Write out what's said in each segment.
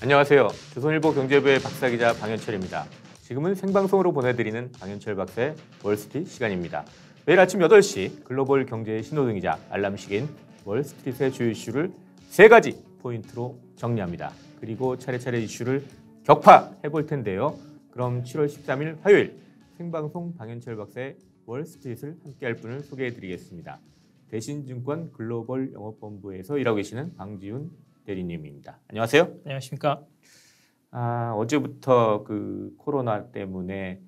안녕하세요. 조선일보 경제부의 박사기자 방현철입니다. 지금은 생방송으로 보내드리는 방현철 박사의 월스트리트 시간입니다. 매일 아침 8시 글로벌 경제의 신호등이자 알람식인 월스트리트의 주요 이슈를 3가지 포인트로 정리합니다. 그리고 차례차례 이슈를 격파해 볼 텐데요. 그럼 7월 13일 화요일 생방송 방현철 박사의 월스트리트를 함께할 분을 소개해 드리겠습니다. 대신증권 글로벌 영업본부에서 일하고 계시는 방지훈 대리님입니다. 안녕하세요. 안녕하십니까. 어제부터 그 코로나 때문에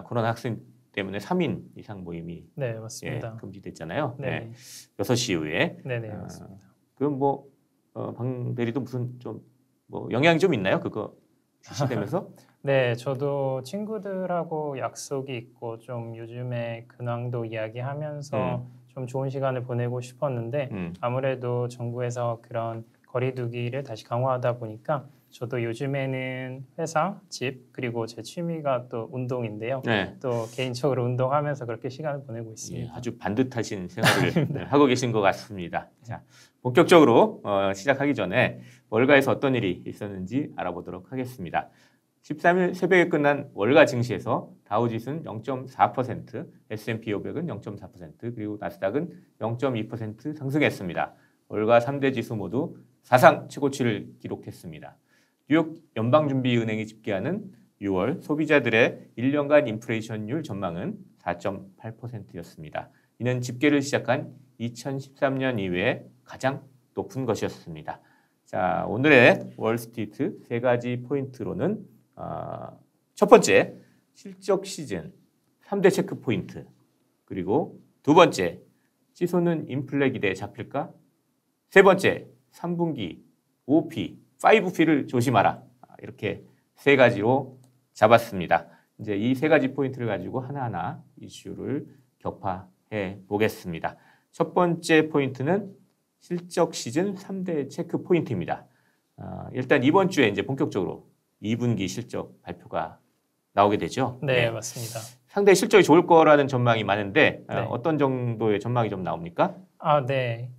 코로나 확산 때문에 3인 이상 모임이 네, 맞습니다. 금지됐잖아요. 네. 6시 이후에. 네, 맞습니다. 그럼 방 대리도 무슨 좀 영향이 좀 있나요? 그거 실시되면서? 네, 저도 친구들하고 약속이 있고 좀 요즘에 근황도 이야기하면서 좀 좋은 시간을 보내고 싶었는데 아무래도 정부에서 그런 거리두기를 다시 강화하다 보니까 저도 요즘에는 회사, 집 그리고 제 취미가 또 운동인데요. 네. 또 개인적으로 운동하면서 그렇게 시간을 보내고 있습니다. 예, 아주 반듯하신 생활을 하고 계신 것 같습니다. 자, 본격적으로 시작하기 전에 월가에서 어떤 일이 있었는지 알아보도록 하겠습니다. 13일 새벽에 끝난 월가 증시에서 다우지수는 0.4%, S&P 500은 0.4%, 그리고 나스닥은 0.2% 상승했습니다. 월가 3대 지수 모두 사상 최고치를 기록했습니다. 뉴욕 연방준비은행이 집계하는 6월 소비자들의 1년간 인플레이션율 전망은 4.8%였습니다. 이는 집계를 시작한 2013년 이후에 가장 높은 것이었습니다. 자, 오늘의 월스트리트 3가지 포인트로는 첫 번째, 실적 시즌 3대 체크 포인트, 그리고 두 번째, 치솟는 인플레 기대에 잡힐까? 세 번째, 3분기 OP, 5P를 조심하라. 이렇게 3가지로 잡았습니다. 이제 이 3가지 포인트를 가지고 하나하나 이슈를 격파해 보겠습니다. 첫 번째 포인트는 실적 시즌 3대 체크 포인트입니다. 일단 이번 주에 이제 본격적으로 2분기 실적 발표가 나오게 되죠. 네, 맞습니다. 상당히 실적이 좋을 거라는 전망이 많은데 네. 어떤 정도의 전망이 좀 나옵니까? 네.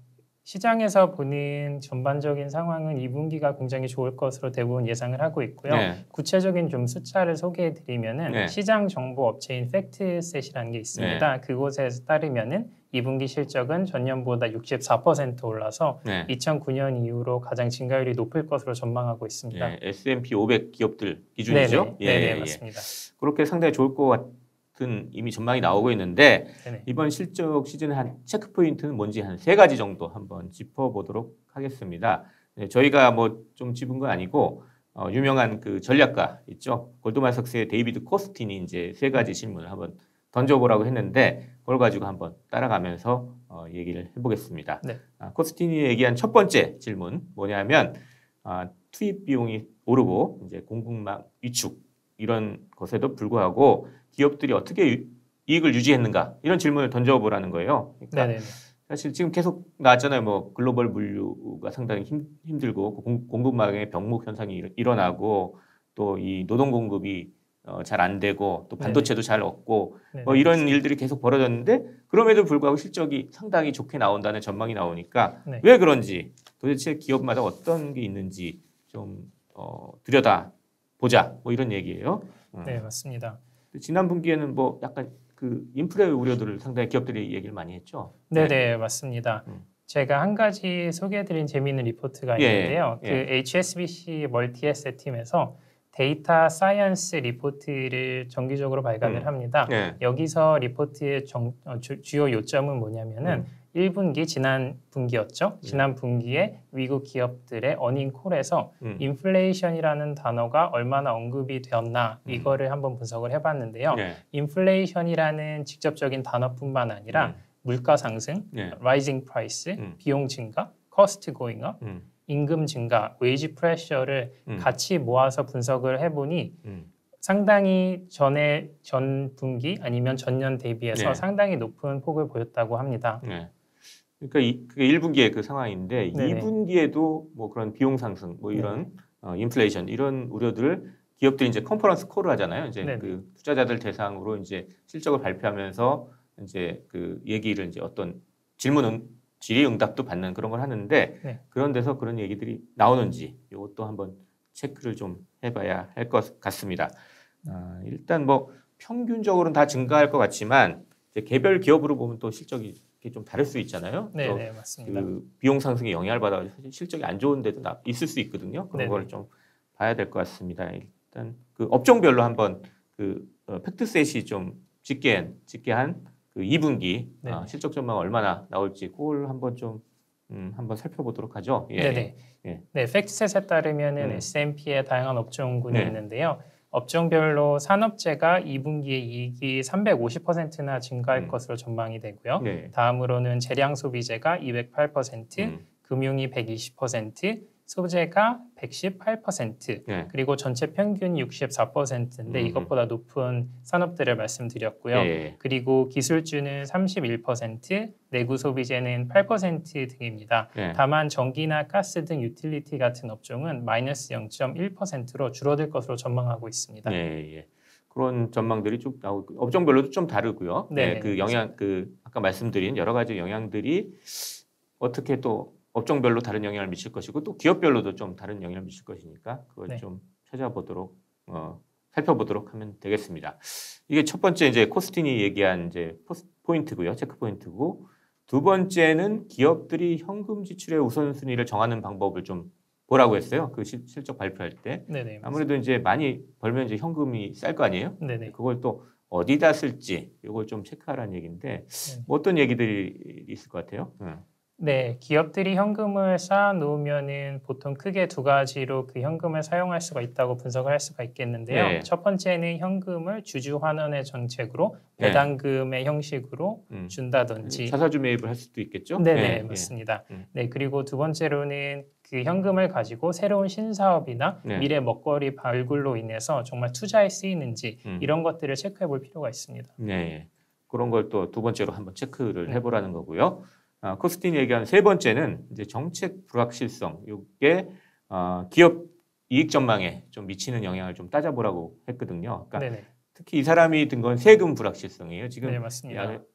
시장에서 보는 전반적인 상황은 2분기가 굉장히 좋을 것으로 대부분 예상을 하고 있고요. 네. 구체적인 좀 숫자를 소개해 드리면은 네. 시장 정보 업체인 팩트셋이라는 게 있습니다. 그곳에 따르면은 2분기 실적은 전년보다 64% 올라서 2009년 이후로 가장 증가율이 높을 것으로 전망하고 있습니다. S&P 500 기업들 기준이죠? 네, 맞습니다. 그렇게 상당히 좋을 것 같은 이미 전망이 나오고 있는데 네네. 이번 실적 시즌의 한 체크 포인트는 뭔지 한 3가지 정도 한번 짚어보도록 하겠습니다. 저희가 좀 짚은 건 아니고 유명한 그 전략가 있죠? 골드만삭스의 데이비드 코스틴이 이제 3가지 질문을 한번 던져보라고 했는데 그걸 가지고 한번 따라가면서 얘기를 해보겠습니다. 네. 코스틴이 얘기한 첫 번째 질문 뭐냐면 투입 비용이 오르고 이제 공급망 위축 이런 것에도 불구하고 기업들이 어떻게 이익을 유지했는가 이런 질문을 던져보라는 거예요. 그러니까 네네. 사실 지금 계속 나왔잖아요. 글로벌 물류가 상당히 힘들고 공급망의 병목 현상이 일어나고 또 이 노동 공급이 잘 안 되고 또 반도체도 잘 없고 이런 일들이 계속 벌어졌는데 그럼에도 불구하고 실적이 상당히 좋게 나온다는 전망이 나오니까 왜 그런지 도대체 기업마다 어떤 게 있는지 좀 들여다 보자 이런 얘기예요. 네, 맞습니다. 지난 분기에는 약간 그 인플레 우려들을 상당히 기업들이 얘기를 많이 했죠. 네, 맞습니다. 제가 한 가지 소개해드린 재미있는 리포트가 있는데요. 그 HSBC 멀티에셋 팀에서 데이터 사이언스 리포트를 정기적으로 발간을 합니다. 여기서 리포트의 주요 요점은 뭐냐면은 1분기 지난 분기였죠. 지난 분기에 미국 기업들의 어닝 콜에서 인플레이션이라는 단어가 얼마나 언급이 되었나 이거를 한번 분석을 해봤는데요. 인플레이션이라는 직접적인 단어뿐만 아니라 물가 상승, rising price, 비용 증가, cost going up, 임금 증가, 웨이지 프레셔를 같이 모아서 분석을 해보니 상당히 전 분기 아니면 전년 대비해서 상당히 높은 폭을 보였다고 합니다. 그러니까 그게 1분기의 그 상황인데 2분기에도 그런 비용 상승, 이런 인플레이션 이런 우려들을 기업들이 이제 컨퍼런스 콜을 하잖아요. 이제 그 투자자들 대상으로 이제 실적을 발표하면서 이제 그 얘기를 이제 어떤 질의응답도 받는 그런 걸 하는데 그런 데서 그런 얘기들이 나오는지 이것도 한번 체크를 좀 해봐야 할 것 같습니다. 일단 뭐 평균적으로는 다 증가할 것 같지만 이제 개별 기업으로 보면 또 실적이 좀 다를 수 있잖아요. 네, 맞습니다. 그 비용 상승에 영향을 받아 사실 실적이 안 좋은 데도 있을 수 있거든요. 그런 걸 좀 봐야 될 것 같습니다. 일단 그 업종별로 한번 그 팩트셋이 좀 집계한 그 2분기 실적 전망 얼마나 나올지 그걸 한번 좀 한번 살펴보도록 하죠. 네, 팩트셋에 따르면은 S&P의 다양한 업종군이 있는데요. 업종별로 산업재가 2분기에 이익이 350%나 증가할 것으로 전망이 되고요. 다음으로는 재량 소비재가 208%, 금융이 120%, 소재가 118%, 그리고 전체 평균이 64%인데 이것보다 높은 산업들을 말씀드렸고요. 그리고 기술주는 31%, 내구 소비재는 8% 등입니다. 다만 전기나 가스 등 유틸리티 같은 업종은 마이너스 0.1%로 줄어들 것으로 전망하고 있습니다. 그런 전망들이 쭉 나오고 업종별로도 좀 다르고요. 그 영향 아까 말씀드린 여러 가지 영향들이 어떻게 또 업종별로 다른 영향을 미칠 것이고 또 기업별로도 좀 다른 영향을 미칠 것이니까 그걸 좀 찾아보도록 살펴보도록 하면 되겠습니다. 이게 첫 번째 이제 코스틴이 얘기한 이제 포인트고요, 체크 포인트고 두 번째는 기업들이 현금 지출의 우선순위를 정하는 방법을 좀 보라고 했어요. 그 실적 발표할 때 아무래도 이제 많이 벌면 이제 현금이 쌀 거 아니에요. 그걸 또 어디다 쓸지 이걸 좀 체크하라는 얘기인데 뭐 어떤 얘기들이 있을 것 같아요? 네, 기업들이 현금을 쌓아 놓으면은 보통 크게 두 가지로 그 현금을 사용할 수가 있다고 분석을 할 수가 있겠는데요. 첫 번째는 현금을 주주 환원의 정책으로 배당금의 형식으로 준다든지 자사주 매입을 할 수도 있겠죠. 네, 맞습니다. 그리고 두 번째로는 그 현금을 가지고 새로운 신사업이나 미래 먹거리 발굴로 인해서 정말 투자에 쓰이는지 이런 것들을 체크해 볼 필요가 있습니다. 그런 걸 또 두 번째로 한번 체크를 해보라는 거고요. 코스틴이 얘기한 세 번째는 이제 정책 불확실성, 이게 기업 이익 전망에 좀 미치는 영향을 좀 따져보라고 했거든요. 그러니까 특히 이 사람이 든 건 세금 불확실성이에요. 지금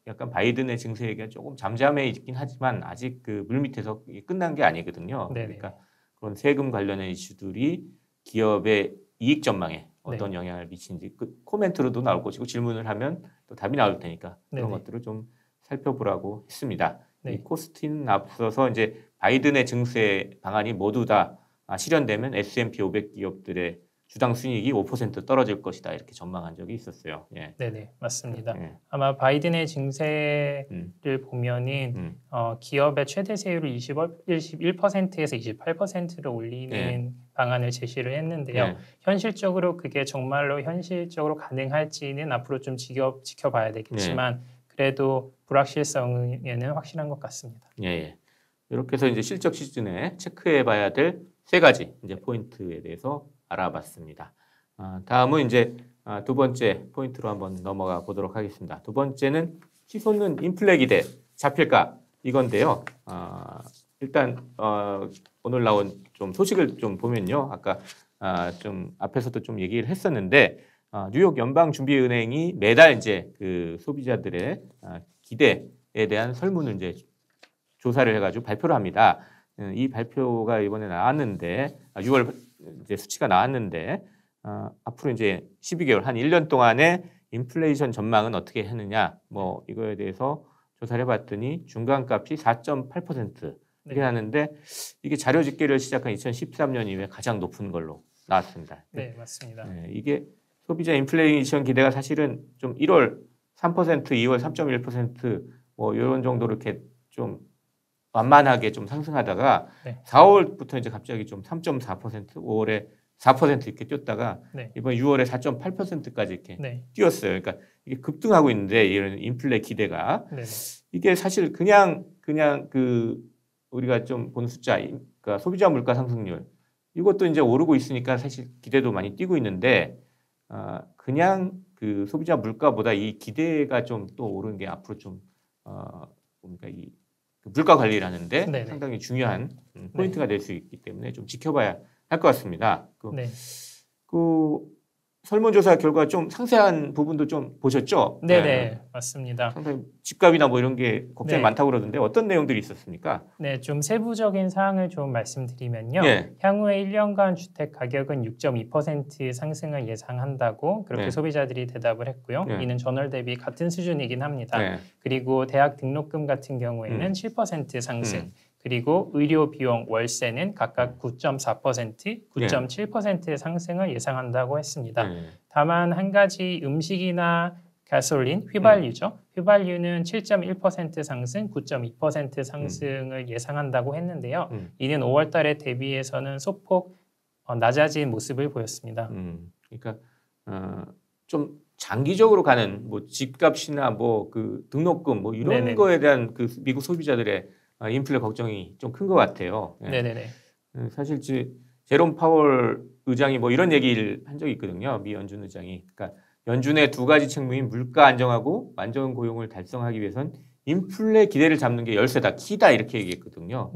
약간 바이든의 증세 얘기가 조금 잠잠해 있긴 하지만 아직 그 물밑에서 끝난 게 아니거든요. 그러니까 그런 세금 관련된 이슈들이 기업의 이익 전망에 어떤 영향을 미치는지 그 코멘트로도 나올 것이고 질문을 하면 또 답이 나올 테니까 그런 것들을 좀 살펴보라고 했습니다. 이 코스틴 앞서서 이제 바이든의 증세 방안이 모두 다 실현되면 S&P 500 기업들의 주당 순이익이 5% 떨어질 것이다 이렇게 전망한 적이 있었어요. 네네 맞습니다. 아마 바이든의 증세를 보면은 기업의 최대 세율을 21%에서 28%로 올리는 방안을 제시를 했는데요. 현실적으로 그게 정말로 현실적으로 가능할지는 앞으로 좀 지켜봐야 되겠지만 그래도 불확실성에는 확실한 것 같습니다. 이렇게 해서 이제 실적 시즌에 체크해봐야 될 세 가지 이제 포인트에 대해서 알아봤습니다. 다음은 이제 두 번째 포인트로 한번 넘어가 보도록 하겠습니다. 두 번째는 치솟는 인플레 기대 잡힐까 이건데요. 일단 오늘 나온 좀 소식을 좀 보면요. 아까 좀 앞에서도 좀 얘기를 했었는데 뉴욕 연방준비은행이 매달 이제 그 소비자들의 기대에 대한 설문을 이제 조사를 해가지고 발표를 합니다. 이 발표가 이번에 나왔는데 6월 이제 수치가 나왔는데 앞으로 이제 12개월 한 1년 동안의 인플레이션 전망은 어떻게 했느냐 뭐 이거에 대해서 조사를 해봤더니 중간값이 4.8% 이렇게 하는데 이게 자료 집계를 시작한 2013년 이후에 가장 높은 걸로 나왔습니다. 네, 맞습니다. 이게 소비자 인플레이션 기대가 사실은 좀 1월 3%, 2월 3.1% 이런 정도로 이렇게 좀 완만하게 좀 상승하다가 4월부터 이제 갑자기 좀 3.4%, 5월에 4% 이렇게 뛰었다가 이번 6월에 4.8%까지 이렇게 뛰었어요. 그러니까 이게 급등하고 있는데 이런 인플레 기대가 이게 사실 그냥 그 우리가 좀 본 숫자, 그러니까 소비자 물가 상승률 이것도 이제 오르고 있으니까 사실 기대도 많이 뛰고 있는데 그냥 그 소비자 물가보다 이 기대가 좀 또 오르는 게 앞으로 좀 뭔가 이 물가 관리를 하는데 상당히 중요한 포인트가 될 수 있기 때문에 좀 지켜봐야 할 것 같습니다. 그 설문조사 결과 좀 상세한 부분도 좀 보셨죠? 네네, 맞습니다. 상당히 집값이나 뭐 이런 게 걱정이 네. 많다고 그러던데 어떤 내용들이 있었습니까? 네, 좀 세부적인 사항을 좀 말씀드리면요. 예. 향후에 1년간 주택 가격은 6.2% 상승을 예상한다고 그렇게 네. 소비자들이 대답을 했고요. 네. 이는 전월 대비 같은 수준이긴 합니다. 네. 그리고 대학 등록금 같은 경우에는 7% 상승, 그리고 의료 비용, 월세는 각각 9.4%, 9.7% 상승을 예상한다고 했습니다. 다만 한 가지 음식이나 가솔린, 휘발유죠. 휘발유는 7.1% 상승, 9.2% 상승을 예상한다고 했는데요. 이는 5월 달에 대비해서는 소폭 낮아진 모습을 보였습니다. 그러니까 좀 장기적으로 가는 뭐 집값이나 뭐 그 등록금 뭐 이런 네네네. 거에 대한 그 미국 소비자들의 인플레 걱정이 좀 큰 것 같아요. 예. 네네네. 사실 제롬 파월 의장이 뭐 이런 얘기를 한 적이 있거든요. 미 연준 의장이. 그러니까 연준의 두 가지 책무인 물가 안정하고 완전 고용을 달성하기 위해선 인플레 기대를 잡는 게 열쇠다, 키다 이렇게 얘기했거든요.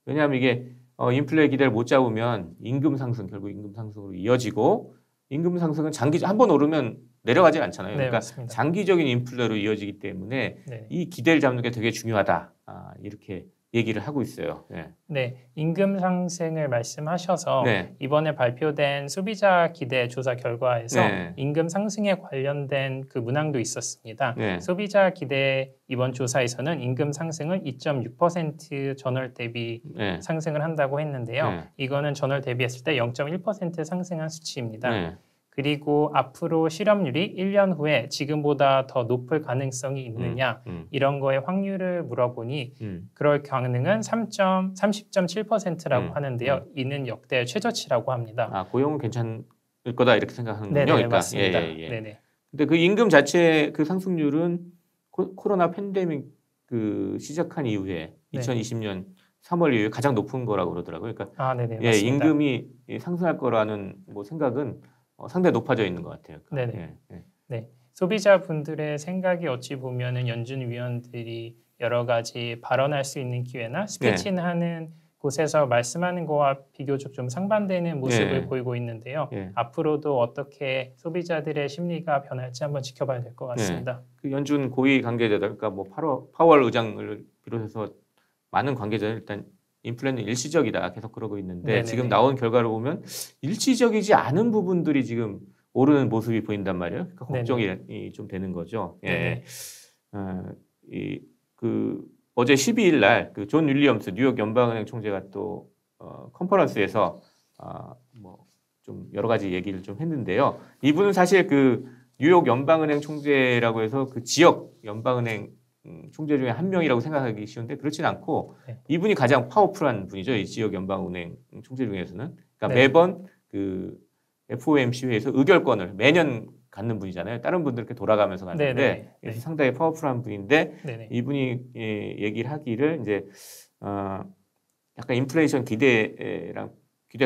왜냐하면 이게 인플레 기대를 못 잡으면 임금 상승, 결국 임금 상승으로 이어지고 임금 상승은 한번 오르면 내려가지 않잖아요. 그러니까 맞습니다. 장기적인 인플레로 이어지기 때문에 이 기대를 잡는 게 되게 중요하다. 이렇게 얘기를 하고 있어요. 네. 네, 임금 상승을 말씀하셔서 네. 이번에 발표된 소비자 기대 조사 결과에서 임금 상승에 관련된 그 문항도 있었습니다. 소비자 기대 이번 조사에서는 임금 상승을 2.6% 전월 대비 상승을 한다고 했는데요. 이거는 전월 대비했을 때 0.1% 상승한 수치입니다. 그리고 앞으로 실업률이 1년 후에 지금보다 더 높을 가능성이 있느냐 이런 거에 확률을 물어보니 그럴 가능은 30.7%라고 하는데요. 이는 역대 최저치라고 합니다. 고용은 괜찮을 거다 이렇게 생각하는군요. 네네, 그러니까. 맞습니다. 네네. 근데 그 임금 자체 그 상승률은 코로나 팬데믹 그 시작한 이후에 2020년 3월 이후에 가장 높은 거라고 그러더라고요. 그러니까 네네, 맞습니다. 임금이 상승할 거라는 뭐 생각은 상당히 높아져 있는 것 같아요. 네네. 네, 소비자분들의 생각이 어찌 보면은 연준 위원들이 여러 가지 발언할 수 있는 기회나 스피칭하는 곳에서 말씀하는 거와 비교적 좀 상반되는 모습을 보이고 있는데요. 앞으로도 어떻게 소비자들의 심리가 변할지 한번 지켜봐야 될 것 같습니다. 그 연준 고위 관계자들, 그러니까 뭐 파월 의장을 비롯해서 많은 관계자들 일단 인플레는 일시적이다 계속 그러고 있는데 지금 나온 결과를 보면 일시적이지 않은 부분들이 지금 오르는 모습이 보인단 말이에요. 그러니까 걱정이 좀 되는 거죠. 어제 12일 날 그 존 윌리엄스 뉴욕 연방은행 총재가 또 컨퍼런스에서 뭐 좀 여러 가지 얘기를 좀 했는데요. 이분은 사실 그 뉴욕 연방은행 총재라고 해서 그 지역 연방은행 총재 중에 한 명이라고 생각하기 쉬운데 그렇지는 않고 이분이 가장 파워풀한 분이죠. 이 지역 연방은행 총재 중에서는. 그러니까 매번 그 FOMC 회의에서 의결권을 매년 갖는 분이잖아요. 다른 분들께 돌아가면서 갖는데 그래서 상당히 파워풀한 분인데 이분이 얘기를 하기를 이제 약간 인플레이션 기대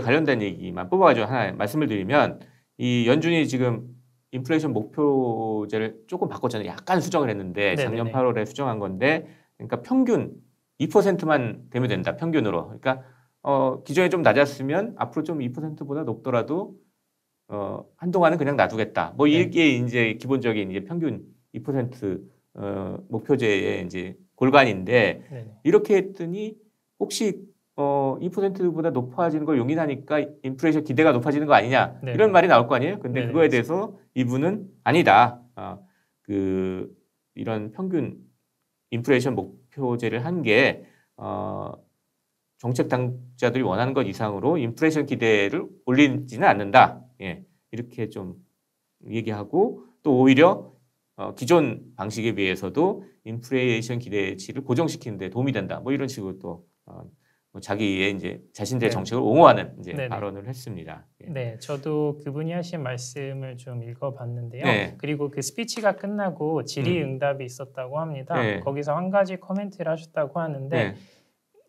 관련된 얘기만 뽑아가지고 하나 말씀을 드리면 이 연준이 지금 인플레이션 목표제를 조금 바꿨잖아요. 약간 수정을 했는데 작년 8월에 수정한 건데 그러니까 평균 2%만 되면 된다. 평균으로. 그러니까 기존에 좀 낮았으면 앞으로 좀 2%보다 높더라도 한동안은 그냥 놔두겠다. 뭐 이게 이제 기본적인 이제 평균 2% 목표제의 이제 골반인데 이렇게 했더니 혹시 2%보다 높아지는 걸 용인하니까 인플레이션 기대가 높아지는 거 아니냐 이런 말이 나올 거 아니에요. 근데 그거에 대해서 이분은 아니다. 이런 평균 인플레이션 목표제를 한 게 정책 당국자들이 원하는 것 이상으로 인플레이션 기대를 올리지는 않는다. 이렇게 좀 얘기하고 또 오히려 기존 방식에 비해서도 인플레이션 기대치를 고정시키는 데 도움이 된다. 뭐 이런 식으로 또 자기의 이제 자신들의 정책을 옹호하는 이제 발언을 했습니다. 네, 저도 그분이 하신 말씀을 좀 읽어봤는데요. 그리고 그 스피치가 끝나고 질의응답이 있었다고 합니다. 거기서 한 가지 코멘트를 하셨다고 하는데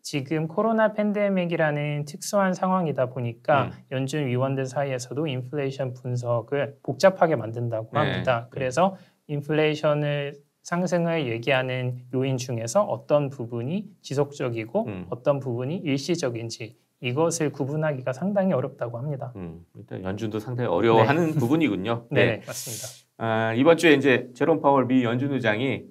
지금 코로나 팬데믹이라는 특수한 상황이다 보니까 연준 위원들 사이에서도 인플레이션 분석을 복잡하게 만든다고 합니다. 그래서 인플레이션을 상승을 얘기하는 요인 중에서 어떤 부분이 지속적이고 어떤 부분이 일시적인지 이것을 구분하기가 상당히 어렵다고 합니다. 일단 연준도 상당히 어려워하는 부분이군요. 네, 맞습니다. 이번 주에 이제 제롬 파월 미 연준 의장이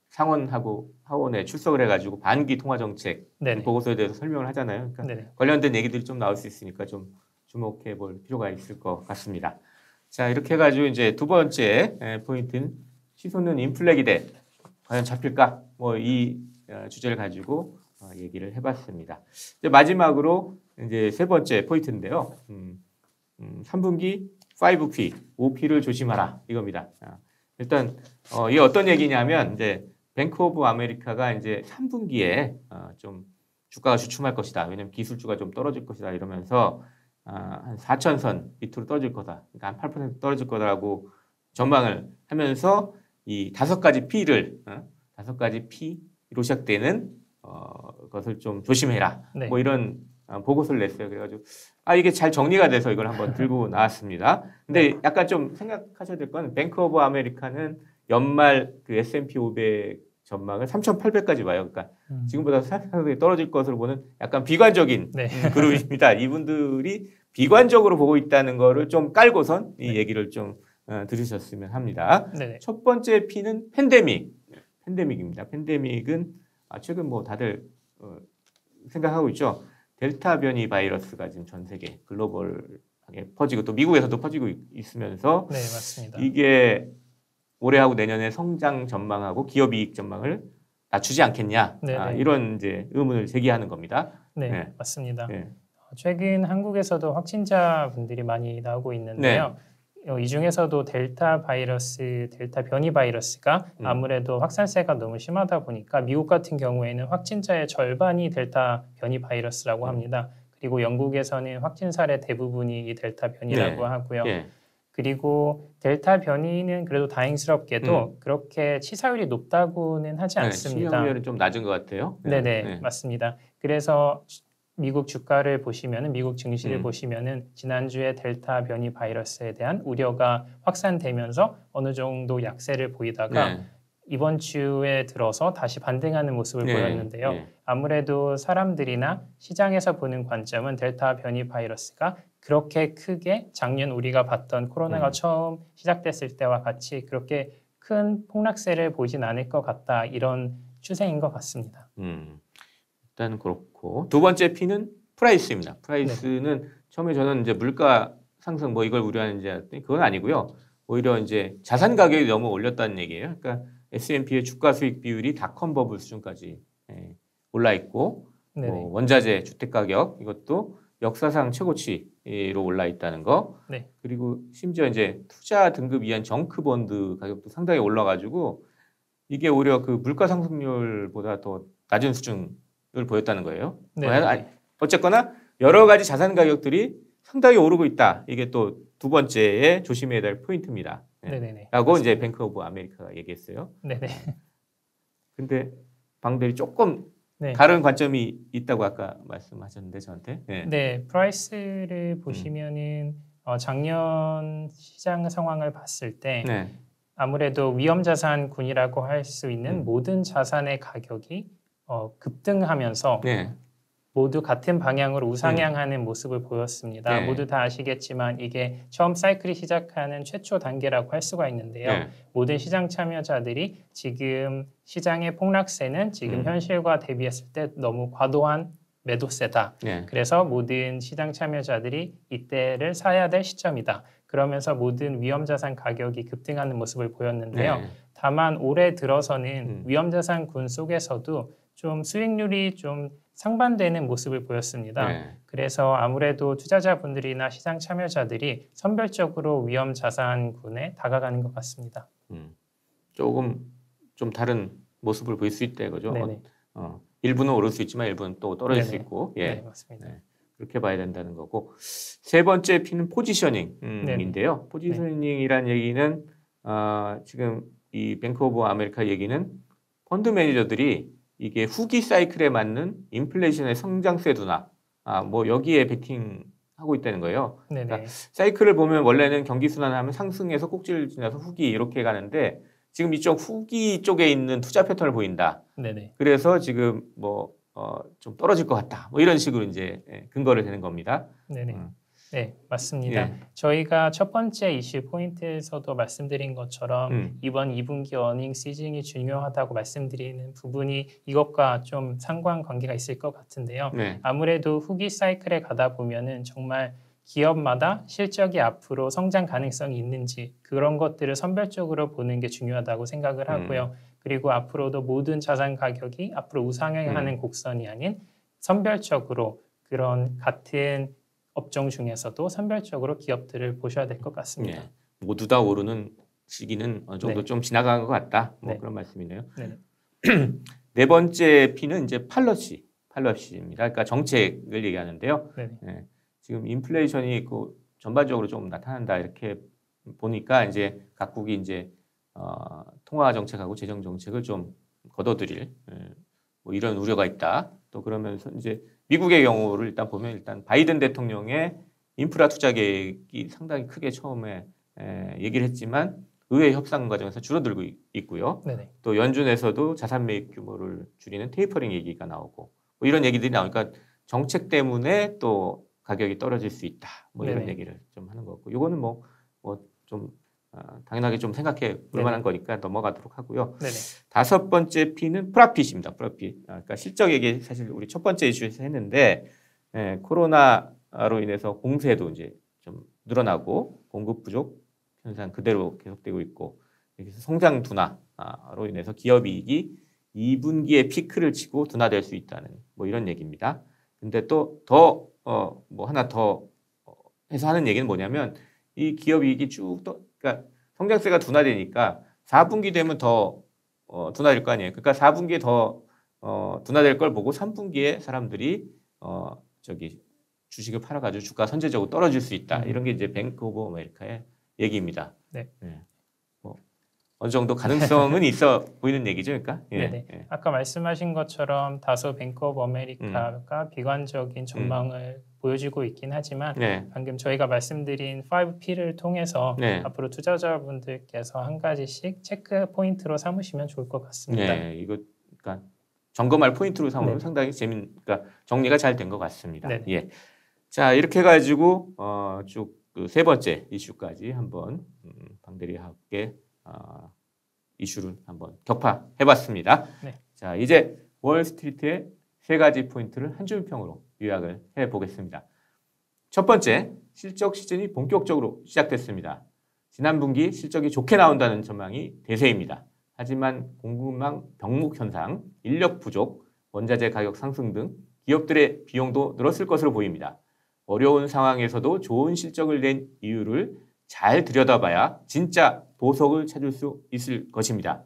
상원하고 하원에 출석을 해가지고 반기 통화 정책 보고서에 대해서 설명을 하잖아요. 그러니까 관련된 얘기들이 좀 나올 수 있으니까 좀 주목해 볼 필요가 있을 것 같습니다. 자, 이렇게 해가지고 이제 두 번째 포인트는 시소는 인플레 기대 과연 잡힐까? 뭐 이 주제를 가지고 얘기를 해봤습니다. 이제 마지막으로 이제 세 번째 포인트인데요. 3분기 5P, 5P를 조심하라 이겁니다. 일단 이게 어떤 얘기냐면 이제 뱅크 오브 아메리카가 이제 3분기에 좀 주가가 주춤할 것이다. 왜냐하면 기술주가 좀 떨어질 것이다 이러면서 한 4,000선 밑으로 떨어질 거다. 그러니까 한 8% 떨어질 거다라고 전망을 하면서 이 5가지 P를 5가지 P로 시작되는 것을 좀 조심해라. 뭐 이런 보고서를 냈어요. 그래가지고 이게 잘 정리가 돼서 이걸 한번 들고 나왔습니다. 근데 약간 좀 생각하셔야 될 건 뱅크 오브 아메리카는 연말 그 S&P 500 전망을 3,800까지 봐요. 그러니까 지금보다 상당히 떨어질 것으로 보는 약간 비관적인 그룹입니다. 이분들이 비관적으로 보고 있다는 거를 좀 깔고선 이 얘기를 좀 들으셨으면 합니다. 첫 번째 P는 팬데믹입니다. 팬데믹은 최근 뭐 다들 생각하고 있죠. 델타 변이 바이러스가 지금 전 세계 글로벌하게 퍼지고 또 미국에서도 퍼지고 있으면서 맞습니다. 이게 올해하고 내년에 성장 전망하고 기업 이익 전망을 낮추지 않겠냐 이런 이제 의문을 제기하는 겁니다. 맞습니다. 최근 한국에서도 확진자 분들이 많이 나오고 있는데요. 이 중에서도 델타 변이 바이러스가 아무래도 확산세가 너무 심하다 보니까 미국 같은 경우에는 확진자의 절반이 델타 변이 바이러스라고 합니다. 그리고 영국에서는 확진 사례 대부분이 이 델타 변이라고 하고요. 그리고 델타 변이는 그래도 다행스럽게도 그렇게 치사율이 높다고는 하지 않습니다. 치명률은 좀 낮은 것 같아요. 맞습니다. 그래서 미국 주가를 보시면은 미국 증시를 보시면은 지난주에 델타 변이 바이러스에 대한 우려가 확산되면서 어느 정도 약세를 보이다가 이번 주에 들어서 다시 반등하는 모습을 보였는데요. 아무래도 사람들이나 시장에서 보는 관점은 델타 변이 바이러스가 그렇게 크게 작년 우리가 봤던 코로나가 처음 시작됐을 때와 같이 그렇게 큰 폭락세를 보이진 않을 것 같다. 이런 추세인 것 같습니다. 일단 그렇고 두 번째 P는 프라이스입니다. 프라이스는 처음에 저는 이제 물가 상승 뭐 이걸 우려하는지 알았더니 그건 아니고요. 오히려 이제 자산 가격이 너무 올렸다는 얘기예요. 그러니까 S&P의 주가 수익 비율이 닷컴 버블 수준까지 올라 있고 원자재 주택 가격 이것도 역사상 최고치로 올라 있다는 거. 그리고 심지어 이제 투자 등급 이한 정크 본드 가격도 상당히 올라가지고 이게 오히려 그 물가 상승률보다 더 낮은 수준을 보였다는 거예요. 어쨌거나 여러 가지 자산 가격들이 상당히 오르고 있다. 이게 또 두 번째에 조심해야 될 포인트입니다. 라고 이제 뱅크 오브 아메리카가 얘기했어요. 근데 방들이 조금 다른 관점이 있다고 아까 말씀하셨는데 저한테. 프라이스를 보시면은 작년 시장 상황을 봤을 때 아무래도 위험자산군이라고 할 수 있는 모든 자산의 가격이 급등하면서 모두 같은 방향으로 우상향하는 모습을 보였습니다. 모두 다 아시겠지만 이게 처음 사이클이 시작하는 최초 단계라고 할 수가 있는데요. 모든 시장 참여자들이 지금 시장의 폭락세는 지금 현실과 대비했을 때 너무 과도한 매도세다. 그래서 모든 시장 참여자들이 이때를 사야 될 시점이다. 그러면서 모든 위험자산 가격이 급등하는 모습을 보였는데요. 다만 올해 들어서는 위험자산군 속에서도 좀 수익률이 좀 상반되는 모습을 보였습니다. 그래서 아무래도 투자자분들이나 시장 참여자들이 선별적으로 위험자산군에 다가가는 것 같습니다. 조금 좀 다른 모습을 보일 수 있다 이거죠. 일부는 오를 수 있지만 일부는 또 떨어질 수 있고. 맞습니다. 그렇게 봐야 된다는 거고. 세 번째 P는 포지셔닝인데요. 포지셔닝이란 얘기는 지금 이 뱅크 오브 아메리카 얘기는 펀드 매니저들이 이게 후기 사이클에 맞는 인플레이션의 성장세 둔화, 뭐 여기에 베팅하고 있다는 거예요. 그러니까 사이클을 보면 원래는 경기 순환하면 상승해서 꼭지를 지나서 후기 이렇게 가는데 지금 이쪽 후기 쪽에 있는 투자 패턴을 보인다. 그래서 지금 뭐 좀 떨어질 것 같다. 뭐 이런 식으로 이제 근거를 대는 겁니다. 네네. 네, 맞습니다. 예. 저희가 첫 번째 이슈 포인트에서도 말씀드린 것처럼 이번 2분기 어닝 시즌이 중요하다고 말씀드리는 부분이 이것과 좀 상관관계가 있을 것 같은데요. 네. 아무래도 후기 사이클에 가다 보면은 정말 기업마다 실적이 앞으로 성장 가능성이 있는지 그런 것들을 선별적으로 보는 게 중요하다고 생각을 하고요. 그리고 앞으로도 모든 자산 가격이 앞으로 우상향하는 곡선이 아닌 선별적으로 그런 같은 업종 중에서도 선별적으로 기업들을 보셔야 될 것 같습니다. 네. 모두 다 오르는 시기는 어느 정도 네. 좀 지나간 것 같다. 뭐 네. 그런 말씀이네요. 네. 네 번째 P는 이제 팔러시입니다. 그러니까 정책을 얘기하는데요. 네. 네. 지금 인플레이션이 있고 전반적으로 좀 나타난다 이렇게 보니까 이제 각국이 이제 통화 정책하고 재정 정책을 좀 걷어들일 뭐 이런 우려가 있다. 또 그러면서 이제 미국의 경우를 일단 보면 일단 바이든 대통령의 인프라 투자 계획이 상당히 크게 처음에 얘기를 했지만 의회 협상 과정에서 줄어들고 있고요. 네네. 또 연준에서도 자산 매입 규모를 줄이는 테이퍼링 얘기가 나오고 뭐 이런 얘기들이 나오니까 정책 때문에 또 가격이 떨어질 수 있다. 뭐 이런 네네. 얘기를 좀 하는 거고 이거는 뭐 좀 당연하게 좀 생각해 볼 만한 거니까 넘어가도록 하고요. 네네. 다섯 번째 P는 프라핏입니다. 프라핏. 그러니까 실적 얘기 사실 우리 첫 번째 이슈에서 했는데 코로나로 인해서 공세도 이제 좀 늘어나고 공급 부족 현상 그대로 계속되고 있고 여기서 성장 둔화로 인해서 기업이익이 2분기에 피크를 치고 둔화될 수 있다는 뭐 이런 얘기입니다. 근데 또 더 뭐 하나 더 해서 하는 얘기는 뭐냐면 이 기업이익이 그러니까 성장세가 둔화되니까 4분기 되면 더 둔화될 거 아니에요. 그러니까 4분기에 더 둔화될 걸 보고 3분기에 사람들이 주식을 팔아가지고 주가 선제적으로 떨어질 수 있다. 이런 게 이제 뱅크 오브 아메리카의 얘기입니다. 네. 뭐 어느 정도 가능성은 있어 보이는 얘기죠, 그러니까. 네네. 아까 말씀하신 것처럼 다소 뱅크 오브 아메리카가 비관적인 전망을 보여주고 있긴 하지만 방금 저희가 말씀드린 5P를 통해서 앞으로 투자자분들께서 한 가지씩 체크 포인트로 삼으시면 좋을 것 같습니다. 네, 이거 그러니까 점검할 포인트로 삼으면 상당히 그러니까 정리가 잘 된 것 같습니다. 예. 자, 이렇게 해가지고 쭉 그 세 번째 이슈까지 한번 방대리와 함께 이슈를 한번 격파해봤습니다. 자, 이제 월스트리트의 세 가지 포인트를 한 줄 평으로 요약을 해보겠습니다. 첫 번째, 실적 시즌이 본격적으로 시작됐습니다. 지난 분기 실적이 좋게 나온다는 전망이 대세입니다. 하지만 공급망 병목 현상, 인력 부족, 원자재 가격 상승 등 기업들의 비용도 늘었을 것으로 보입니다. 어려운 상황에서도 좋은 실적을 낸 이유를 잘 들여다봐야 진짜 보석을 찾을 수 있을 것입니다.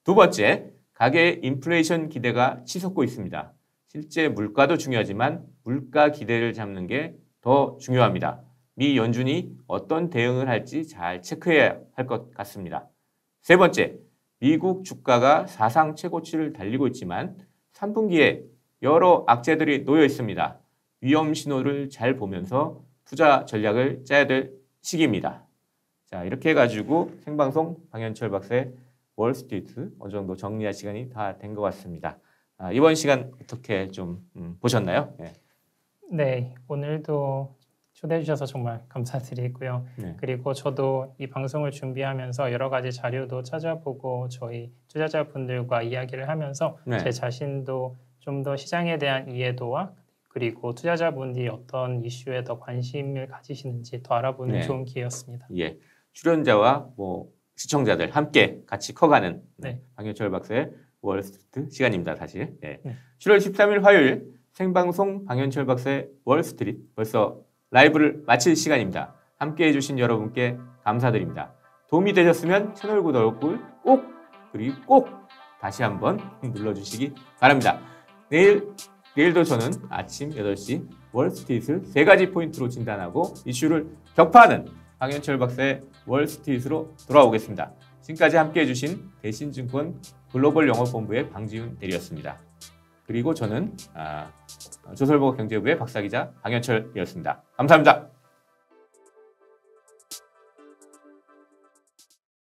두 번째, 가계의 인플레이션 기대가 치솟고 있습니다. 실제 물가도 중요하지만 물가 기대를 잡는 게 더 중요합니다. 미 연준이 어떤 대응을 할지 잘 체크해야 할 것 같습니다. 세 번째, 미국 주가가 사상 최고치를 달리고 있지만 3분기에 여러 악재들이 놓여 있습니다. 위험 신호를 잘 보면서 투자 전략을 짜야 될 시기입니다. 자, 이렇게 해가지고 생방송 방현철 박사의 월스트리트 어느 정도 정리할 시간이 다 된 것 같습니다. 이번 시간 어떻게 좀 보셨나요? 네, 오늘도 초대해 주셔서 정말 감사드리고요. 그리고 저도 이 방송을 준비하면서 여러 가지 자료도 찾아보고 저희 투자자분들과 이야기를 하면서 제 자신도 좀 더 시장에 대한 이해도와 그리고 투자자분들이 어떤 이슈에 더 관심을 가지시는지 더 알아보는 좋은 기회였습니다. 예, 출연자와 뭐 시청자들 함께 같이 커가는 방현철 박사의 월스트리트 시간입니다. 사실 7월 13일 화요일 생방송 방현철 박사의 월스트리트 벌써 라이브를 마칠 시간입니다. 함께해 주신 여러분께 감사드립니다. 도움이 되셨으면 채널 구독을 그리고 꼭 다시 한번 눌러주시기 바랍니다. 내일도 저는 아침 8시 월스트리트를 세 가지 포인트로 진단하고 이슈를 격파하는 방현철 박사의 월스트리트로 돌아오겠습니다. 지금까지 함께해 주신 대신증권 글로벌 영업본부의 방지훈 대리였습니다. 그리고 저는 조선일보 경제부의 박사기자 방현철이었습니다. 감사합니다.